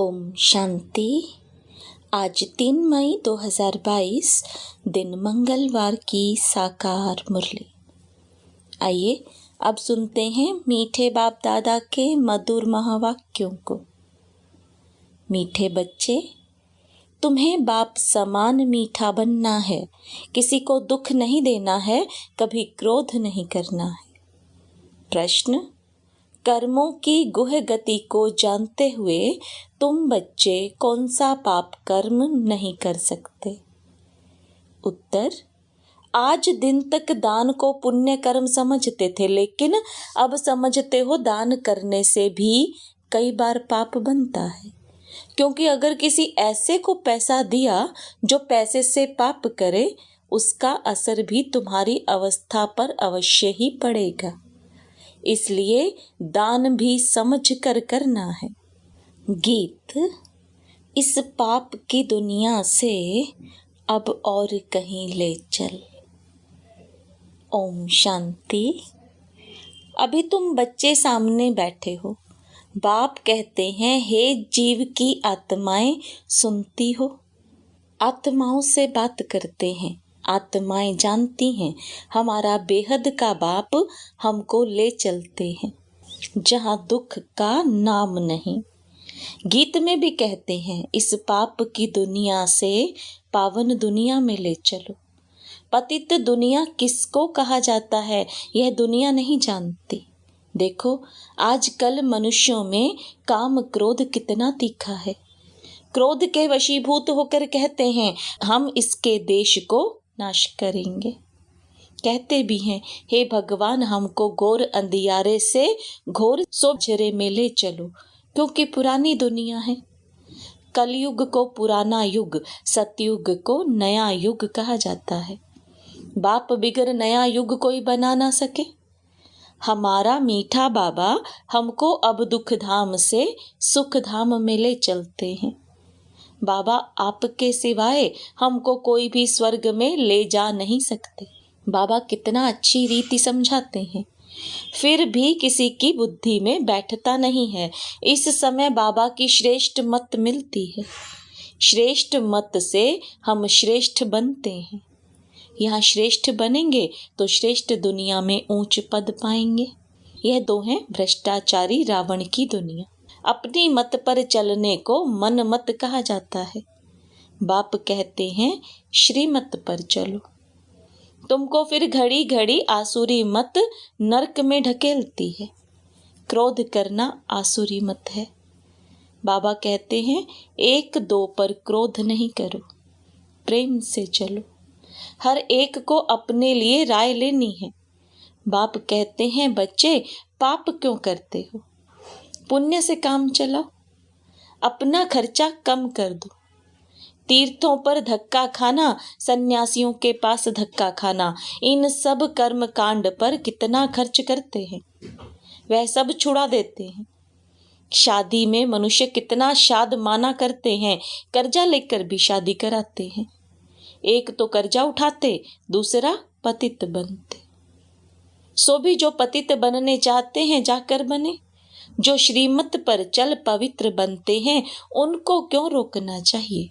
ओम शांति। आज 3 मई 2022 दिन मंगलवार की साकार मुरली। आइए अब सुनते हैं मीठे बाप दादा के मधुर महावाक्यों को। मीठे बच्चे, तुम्हें बाप समान मीठा बनना है। किसी को दुख नहीं देना है, कभी क्रोध नहीं करना है। प्रश्न: कर्मों की गुह गति को जानते हुए तुम बच्चे कौन सा पाप कर्म नहीं कर सकते? उत्तर: आज दिन तक दान को पुण्य कर्म समझते थे, लेकिन अब समझते हो दान करने से भी कई बार पाप बनता है। क्योंकि अगर किसी ऐसे को पैसा दिया जो पैसे से पाप करे, उसका असर भी तुम्हारी अवस्था पर अवश्य ही पड़ेगा। इसलिए दान भी समझ कर करना है। गीत: इस पाप की दुनिया से अब और कहीं ले चल। ओम शांति। अभी तुम बच्चे सामने बैठे हो। बाप कहते हैं, हे जीव की आत्माएं, सुनती हो? आत्माओं से बात करते हैं। आत्माएं जानती हैं हमारा बेहद का बाप हमको ले चलते हैं जहाँ दुख का नाम नहीं। गीत में भी कहते हैं, इस पाप की दुनिया से पावन दुनिया में ले चलो। पतित दुनिया किसको कहा जाता है, यह दुनिया नहीं जानती। देखो, आजकल मनुष्यों में काम क्रोध कितना तीखा है। क्रोध के वशीभूत होकर कहते हैं, हम इसके देश को नाश करेंगे। कहते भी हैं, हे भगवान, हमको घोर अंधियारे से घोर सोझरे में ले चलो, क्योंकि पुरानी दुनिया है। कलयुग को पुराना युग, सतयुग को नया युग कहा जाता है। बाप बिगर नया युग कोई बना ना सके। हमारा मीठा बाबा हमको अब दुख धाम से सुख धाम में ले चलते हैं। बाबा आपके सिवाय हमको कोई भी स्वर्ग में ले जा नहीं सकते। बाबा कितना अच्छी रीति समझाते हैं, फिर भी किसी की बुद्धि में बैठता नहीं है। इस समय बाबा की श्रेष्ठ मत मिलती है। श्रेष्ठ मत से हम श्रेष्ठ बनते हैं। यहाँ श्रेष्ठ बनेंगे तो श्रेष्ठ दुनिया में ऊंच पद पाएंगे। यह दो हैं भ्रष्टाचारी रावण की दुनिया। अपनी मत पर चलने को मन मत कहा जाता है। बाप कहते हैं, श्रीमत पर चलो। तुमको फिर घड़ी घड़ी आसुरी मत नरक में ढकेलती है। क्रोध करना आसुरी मत है। बाबा कहते हैं, एक दो पर क्रोध नहीं करो, प्रेम से चलो। हर एक को अपने लिए राय लेनी है। बाप कहते हैं, बच्चे पाप क्यों करते हो? पुण्य से काम चलाओ। अपना खर्चा कम कर दो। तीर्थों पर धक्का खाना, सन्यासियों के पास धक्का खाना, इन सब कर्म कांड पर कितना खर्च करते हैं, वह सब छुड़ा देते हैं। शादी में मनुष्य कितना शाद माना करते हैं, कर्जा लेकर भी शादी कराते हैं। एक तो कर्जा उठाते, दूसरा पतित बनते। सो भी जो पतित बनने चाहते हैं जाकर बने। जो श्रीमत पर चल पवित्र बनते हैं, उनको क्यों रोकना चाहिए?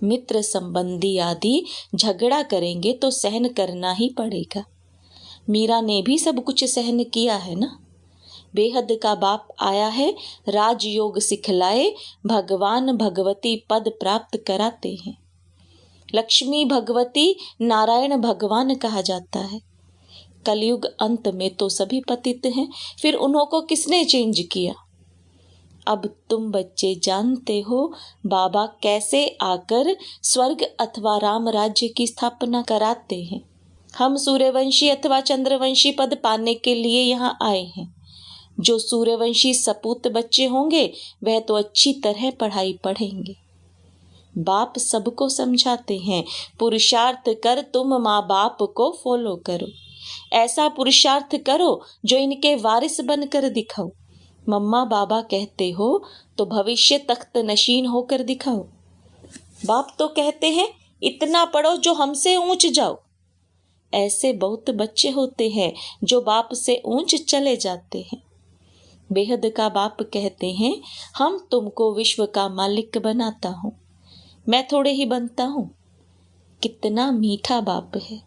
मित्र संबंधी आदि झगड़ा करेंगे तो सहन करना ही पड़ेगा। मीरा ने भी सब कुछ सहन किया है ना। बेहद का बाप आया है, राजयोग सिखलाए, भगवान भगवती पद प्राप्त कराते हैं। लक्ष्मी भगवती, नारायण भगवान कहा जाता है। कलयुग अंत में तो सभी पतित हैं, फिर उन्हों को किसने चेंज किया? अब तुम बच्चे जानते हो बाबा कैसे आकर स्वर्ग अथवा राम राज्य की स्थापना कराते हैं। हम सूर्यवंशी अथवा चंद्रवंशी पद पाने के लिए यहाँ आए हैं। जो सूर्यवंशी सपूत बच्चे होंगे वह तो अच्छी तरह पढ़ाई पढ़ेंगे। बाप सबको समझाते हैं, पुरुषार्थ कर तुम माँ बाप को फॉलो करो। ऐसा पुरुषार्थ करो जो इनके वारिस बनकर दिखाओ। मम्मा बाबा कहते हो तो भविष्य तख्त नशीन होकर दिखाओ। बाप तो कहते हैं, इतना पढ़ो जो हमसे ऊंच जाओ। ऐसे बहुत बच्चे होते हैं जो बाप से ऊंच चले जाते हैं। बेहद का बाप कहते हैं, हम तुमको विश्व का मालिक बनाता हूँ, मैं थोड़े ही बनता हूँ। कितना मीठा बाप है।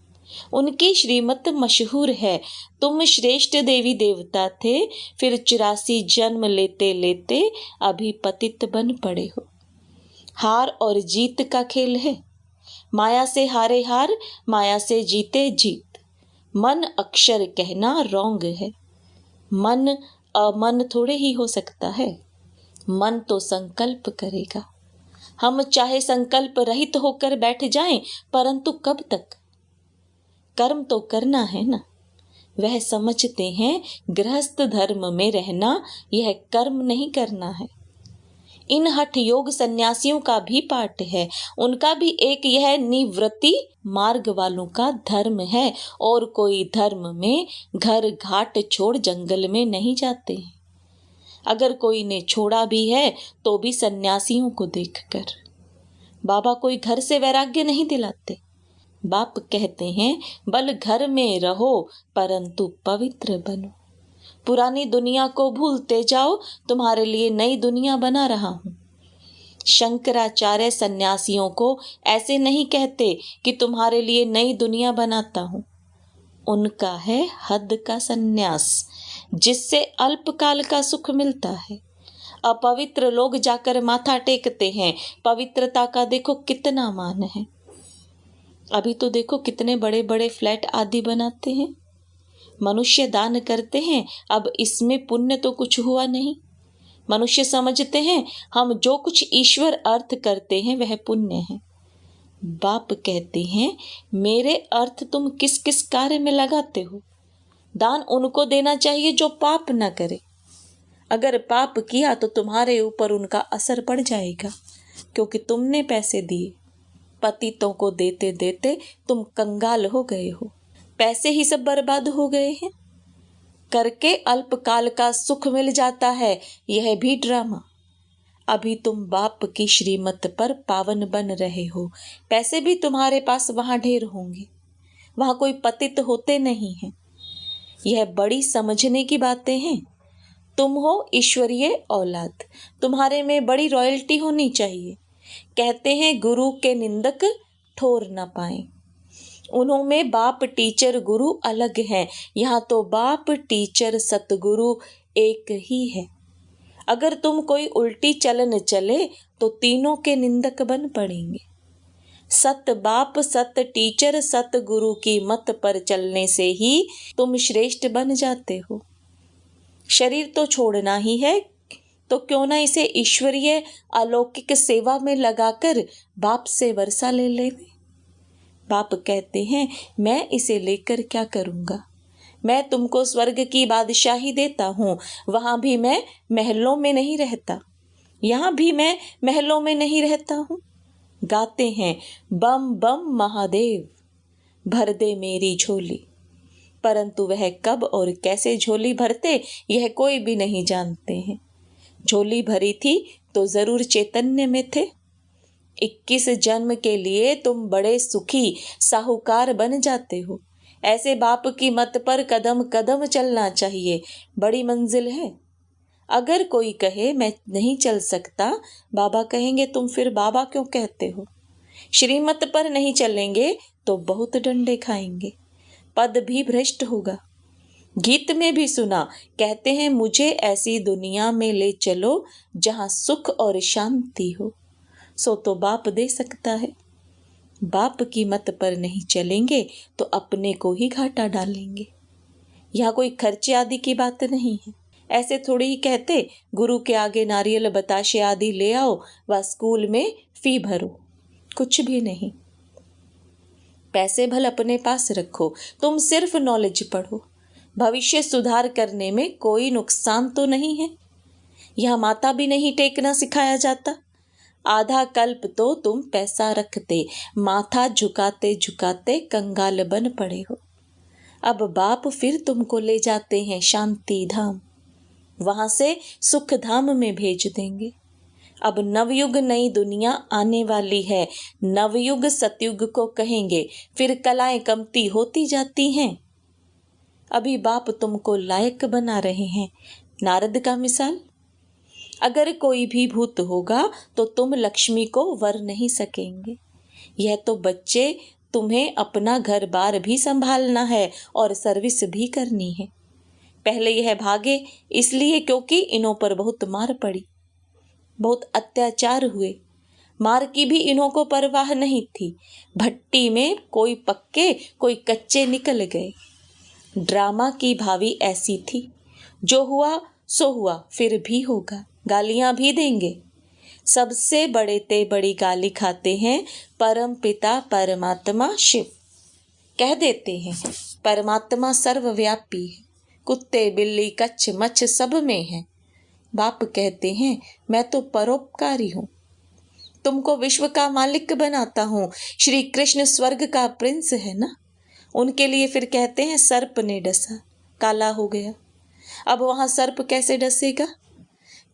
उनकी श्रीमत मशहूर है, तुम श्रेष्ठ देवी देवता थे, फिर 84 जन्म लेते लेते अभी पतित बन पड़े हो। हार और जीत का खेल है, माया से हारे हार, माया से जीते जीत। मन अक्षर कहना रॉन्ग है, मन अमन थोड़े ही हो सकता है। मन तो संकल्प करेगा। हम चाहे संकल्प रहित होकर बैठ जाएं, परंतु कब तक? कर्म तो करना है ना। वह समझते हैं गृहस्थ धर्म में रहना यह कर्म नहीं करना है। इन हठ योग सन्यासियों का भी पाठ है, उनका भी एक यह निवृत्ति मार्ग वालों का धर्म है, और कोई धर्म में घर घाट छोड़ जंगल में नहीं जाते हैं। अगर कोई ने छोड़ा भी है तो भी सन्यासियों को देखकर। बाबा कोई घर से वैराग्य नहीं दिलाते। बाप कहते हैं बल घर में रहो परंतु पवित्र बनो। पुरानी दुनिया को भूलते जाओ, तुम्हारे लिए नई दुनिया बना रहा हूं। शंकराचार्य सन्यासियों को ऐसे नहीं कहते कि तुम्हारे लिए नई दुनिया बनाता हूं। उनका है हद का सन्यास, जिससे अल्पकाल का सुख मिलता है। अपवित्र लोग जाकर माथा टेकते हैं, पवित्रता का देखो कितना मान है। अभी तो देखो कितने बड़े बड़े फ्लैट आदि बनाते हैं, मनुष्य दान करते हैं। अब इसमें पुण्य तो कुछ हुआ नहीं। मनुष्य समझते हैं हम जो कुछ ईश्वर अर्थ करते हैं वह पुण्य है। बाप कहते हैं मेरे अर्थ तुम किस किस कार्य में लगाते हो? दान उनको देना चाहिए जो पाप न करे। अगर पाप किया तो तुम्हारे ऊपर उनका असर पड़ जाएगा, क्योंकि तुमने पैसे दिए। पतितों को देते देते तुम कंगाल हो गए हो, पैसे ही सब बर्बाद हो गए हैं। करके अल्पकाल का सुख मिल जाता है, यह भी ड्रामा। अभी तुम बाप की श्रीमत पर पावन बन रहे हो, पैसे भी तुम्हारे पास वहां ढेर होंगे, वहां कोई पतित होते नहीं हैं। यह बड़ी समझने की बातें हैं। तुम हो ईश्वरीय औलाद, तुम्हारे में बड़ी रॉयल्टी होनी चाहिए। कहते हैं गुरु के निंदक ठोर न पाए। उन्होंने बाप टीचर गुरु अलग हैं, यहाँ तो बाप टीचर सतगुरु एक ही है। अगर तुम कोई उल्टी चलन चले तो तीनों के निंदक बन पड़ेंगे। सत बाप सत टीचर सत गुरु की मत पर चलने से ही तुम श्रेष्ठ बन जाते हो। शरीर तो छोड़ना ही है, तो क्यों ना इसे ईश्वरीय अलौकिक सेवा में लगाकर बाप से वर्षा ले ले। बाप कहते हैं मैं इसे लेकर क्या करूंगा? मैं तुमको स्वर्ग की बादशाही देता हूँ, वहां भी मैं महलों में नहीं रहता, यहाँ भी मैं महलों में नहीं रहता हूँ। गाते हैं बम बम महादेव भर दे मेरी झोली, परंतु वह कब और कैसे झोली भरते यह कोई भी नहीं जानते हैं। झोली भरी थी तो जरूर चैतन्य में थे। 21 जन्म के लिए तुम बड़े सुखी साहूकार बन जाते हो। ऐसे बाप की मत पर कदम कदम चलना चाहिए, बड़ी मंजिल है। अगर कोई कहे मैं नहीं चल सकता, बाबा कहेंगे तुम फिर बाबा क्यों कहते हो? श्रीमत पर नहीं चलेंगे तो बहुत डंडे खाएंगे, पद भी भ्रष्ट होगा। गीत में भी सुना, कहते हैं मुझे ऐसी दुनिया में ले चलो जहां सुख और शांति हो। सो तो बाप दे सकता है। बाप की मत पर नहीं चलेंगे तो अपने को ही घाटा डालेंगे। यहाँ कोई खर्चे आदि की बात नहीं है। ऐसे थोड़ी ही कहते गुरु के आगे नारियल बताशे आदि ले आओ व स्कूल में फी भरो, कुछ भी नहीं। पैसे भल अपने पास रखो, तुम सिर्फ नॉलेज पढ़ो। भविष्य सुधार करने में कोई नुकसान तो नहीं है। यह माथा भी नहीं टेकना सिखाया जाता। आधा कल्प तो तुम पैसा रखते, माथा झुकाते झुकाते कंगाल बन पड़े हो। अब बाप फिर तुमको ले जाते हैं शांति धाम, वहां से सुख धाम में भेज देंगे। अब नवयुग नई दुनिया आने वाली है। नवयुग सतयुग को कहेंगे, फिर कलाएं कमती होती जाती हैं। अभी बाप तुमको लायक बना रहे हैं, नारद का मिसाल, अगर कोई भी भूत होगा तो तुम लक्ष्मी को वर नहीं सकेंगे। यह तो बच्चे, तुम्हें अपना घर बार भी संभालना है और सर्विस भी करनी है। पहले यह भागे इसलिए क्योंकि इन्हों पर बहुत मार पड़ी, बहुत अत्याचार हुए। मार की भी इन्हों को परवाह नहीं थी। भट्टी में कोई पक्के कोई कच्चे निकल गए। ड्रामा की भावी ऐसी थी, जो हुआ सो हुआ, फिर भी होगा, गालियां भी देंगे। सबसे बड़े ते बड़ी गाली खाते हैं परम पिता परमात्मा शिव। कह देते हैं परमात्मा सर्वव्यापी है, कुत्ते बिल्ली कच्छ मच्छ सब में है। बाप कहते हैं मैं तो परोपकारी हूँ, तुमको विश्व का मालिक बनाता हूँ। श्री कृष्ण स्वर्ग का प्रिंस है ना। उनके लिए फिर कहते हैं सर्प ने डसा, काला हो गया। अब वहां सर्प कैसे डसेगा?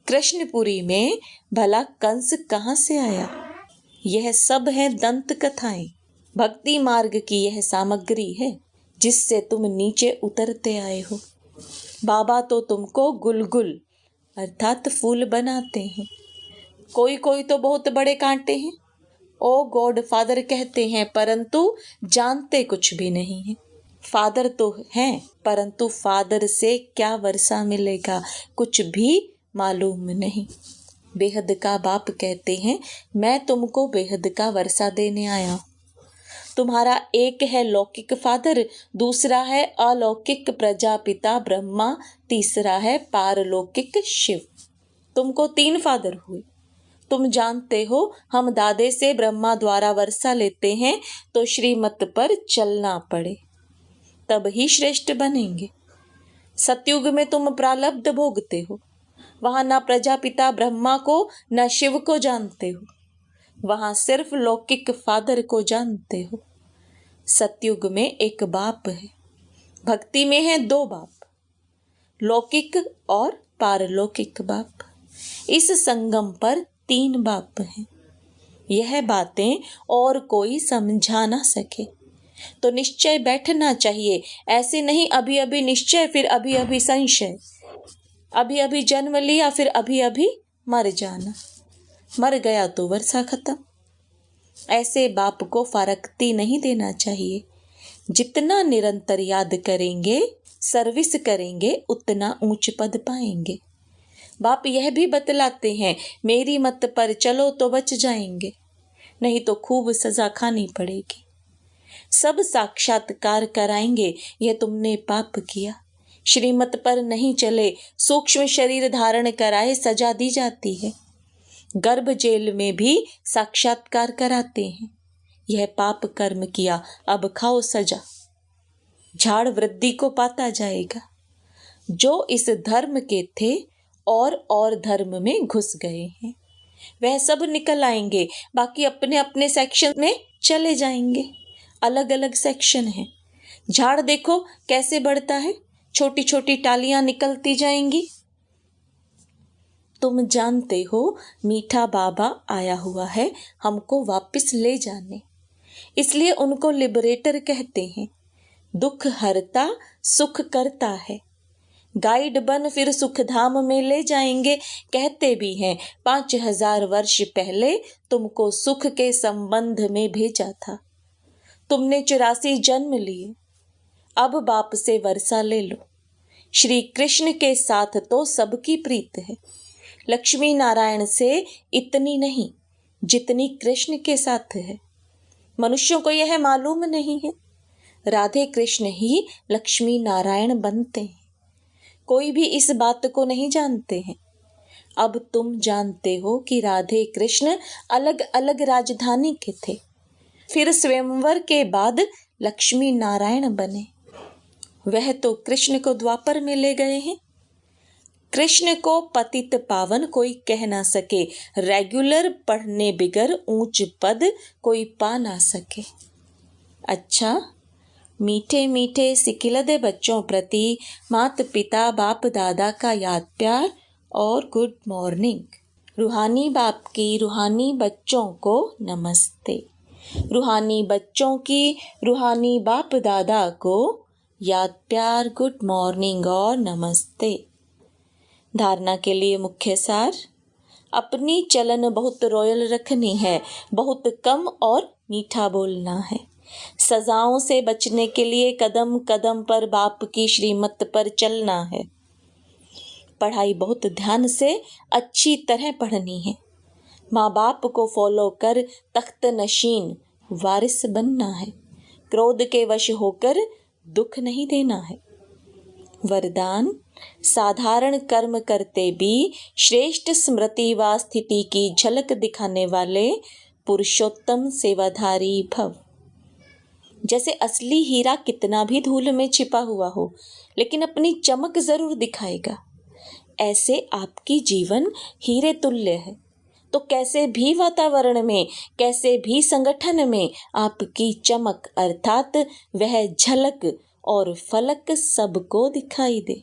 कृष्णपुरी में भला कंस कहाँ से आया? यह सब है दंत कथाएं। भक्ति मार्ग की यह सामग्री है जिससे तुम नीचे उतरते आए हो। बाबा तो तुमको गुलगुल अर्थात फूल बनाते हैं। कोई कोई तो बहुत बड़े कांटे हैं, ओ गॉड फादर कहते हैं, परंतु जानते कुछ भी नहीं है। फादर तो हैं, परंतु फादर से क्या वर्षा मिलेगा कुछ भी मालूम नहीं। बेहद का बाप कहते हैं मैं तुमको बेहद का वर्षा देने आया हूँ। तुम्हारा एक है लौकिक फादर, दूसरा है अलौकिक प्रजापिता ब्रह्मा, तीसरा है पारलौकिक शिव। तुमको 3 फादर हुए। तुम जानते हो हम दादे से ब्रह्मा द्वारा वर्षा लेते हैं तो श्रीमत पर चलना पड़े, तब ही श्रेष्ठ बनेंगे। सतयुग में तुम प्रारब्ध भोगते हो, वहां ना प्रजापिता ब्रह्मा को न शिव को जानते हो, वहां सिर्फ लौकिक फादर को जानते हो। सतयुग में एक बाप है, भक्ति में है 2 बाप, लौकिक और पारलौकिक बाप। इस संगम पर 3 बाप हैं। यह बातें और कोई समझा ना सके तो निश्चय बैठना चाहिए। ऐसे नहीं अभी अभी निश्चय फिर अभी अभी संशय, अभी अभी जन्म लिया फिर अभी अभी मर जाना, मर गया तो वर्षा खत्म। ऐसे बाप को फारकती नहीं देना चाहिए। जितना निरंतर याद करेंगे, सर्विस करेंगे, उतना ऊंच पद पाएंगे। बाप यह भी बतलाते हैं मेरी मत पर चलो तो बच जाएंगे, नहीं तो खूब सजा खानी पड़ेगी। सब साक्षात्कार कराएंगे, यह तुमने पाप किया। श्रीमत पर नहीं चले, सूक्ष्म शरीर धारण कराए, सजा दी जाती है। गर्भ जेल में भी साक्षात्कार कराते हैं, यह पाप कर्म किया अब खाओ सजा। झाड़ वृद्धि को पाता जाएगा। जो इस धर्म के थे और धर्म में घुस गए हैं वह सब निकल आएंगे, बाकी अपने अपने सेक्शन में चले जाएंगे। अलग अलग सेक्शन है। झाड़ देखो कैसे बढ़ता है, छोटी छोटी टालियां निकलती जाएंगी। तुम जानते हो मीठा बाबा आया हुआ है हमको वापस ले जाने, इसलिए उनको लिबरेटर कहते हैं। दुख हरता सुख करता है, गाइड बन फिर सुख धाम में ले जाएंगे। कहते भी हैं 5000 वर्ष पहले तुमको सुख के संबंध में भेजा था, तुमने 84 जन्म लिए, अब बाप से वर्षा ले लो। श्री कृष्ण के साथ तो सबकी प्रीत है, लक्ष्मी नारायण से इतनी नहीं जितनी कृष्ण के साथ है। मनुष्यों को यह मालूम नहीं है, राधे कृष्ण ही लक्ष्मी नारायण बनते हैं। कोई भी इस बात को नहीं जानते हैं। अब तुम जानते हो कि राधे कृष्ण अलग अलग राजधानी के थे, फिर स्वयंवर के बाद लक्ष्मी नारायण बने। वह तो कृष्ण को द्वापर में ले गए हैं। कृष्ण को पतित पावन कोई कह ना सके, रेगुलर पढ़ने बिगर ऊंच पद कोई पा ना सके। अच्छा, मीठे मीठे सिकिलदे बच्चों प्रति माता पिता बाप दादा का याद प्यार और गुड मॉर्निंग। रूहानी बाप की रूहानी बच्चों को नमस्ते। रूहानी बच्चों की रूहानी बाप दादा को याद प्यार गुड मॉर्निंग और नमस्ते। धारणा के लिए मुख्य सार: अपनी चलन बहुत रॉयल रखनी है, बहुत कम और मीठा बोलना है। सजाओं से बचने के लिए कदम कदम पर बाप की श्रीमत पर चलना है। पढ़ाई बहुत ध्यान से अच्छी तरह पढ़नी है। माँ बाप को फॉलो कर तख्त नशीन वारिस बनना है। क्रोध के वश होकर दुख नहीं देना है। वरदान: साधारण कर्म करते भी श्रेष्ठ स्मृति व स्थिति की झलक दिखाने वाले पुरुषोत्तम सेवाधारी भव। जैसे असली हीरा कितना भी धूल में छिपा हुआ हो, लेकिन अपनी चमक जरूर दिखाएगा, ऐसे आपकी जीवन हीरे तुल्य है। तो कैसे भी वातावरण में, कैसे भी संगठन में आपकी चमक अर्थात वह झलक और फलक सबको दिखाई दे।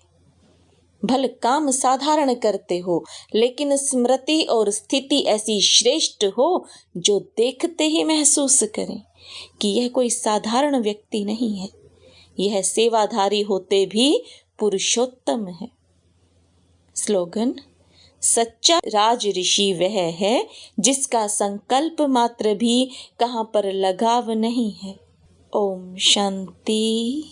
भल काम साधारण करते हो, लेकिन स्मृति और स्थिति ऐसी श्रेष्ठ हो जो देखते ही महसूस करें कि यह कोई साधारण व्यक्ति नहीं है, यह सेवाधारी होते भी पुरुषोत्तम है। स्लोगन: सच्चा राज ऋषि वह है जिसका संकल्प मात्र भी कहाँ पर लगाव नहीं है। ओम शांति।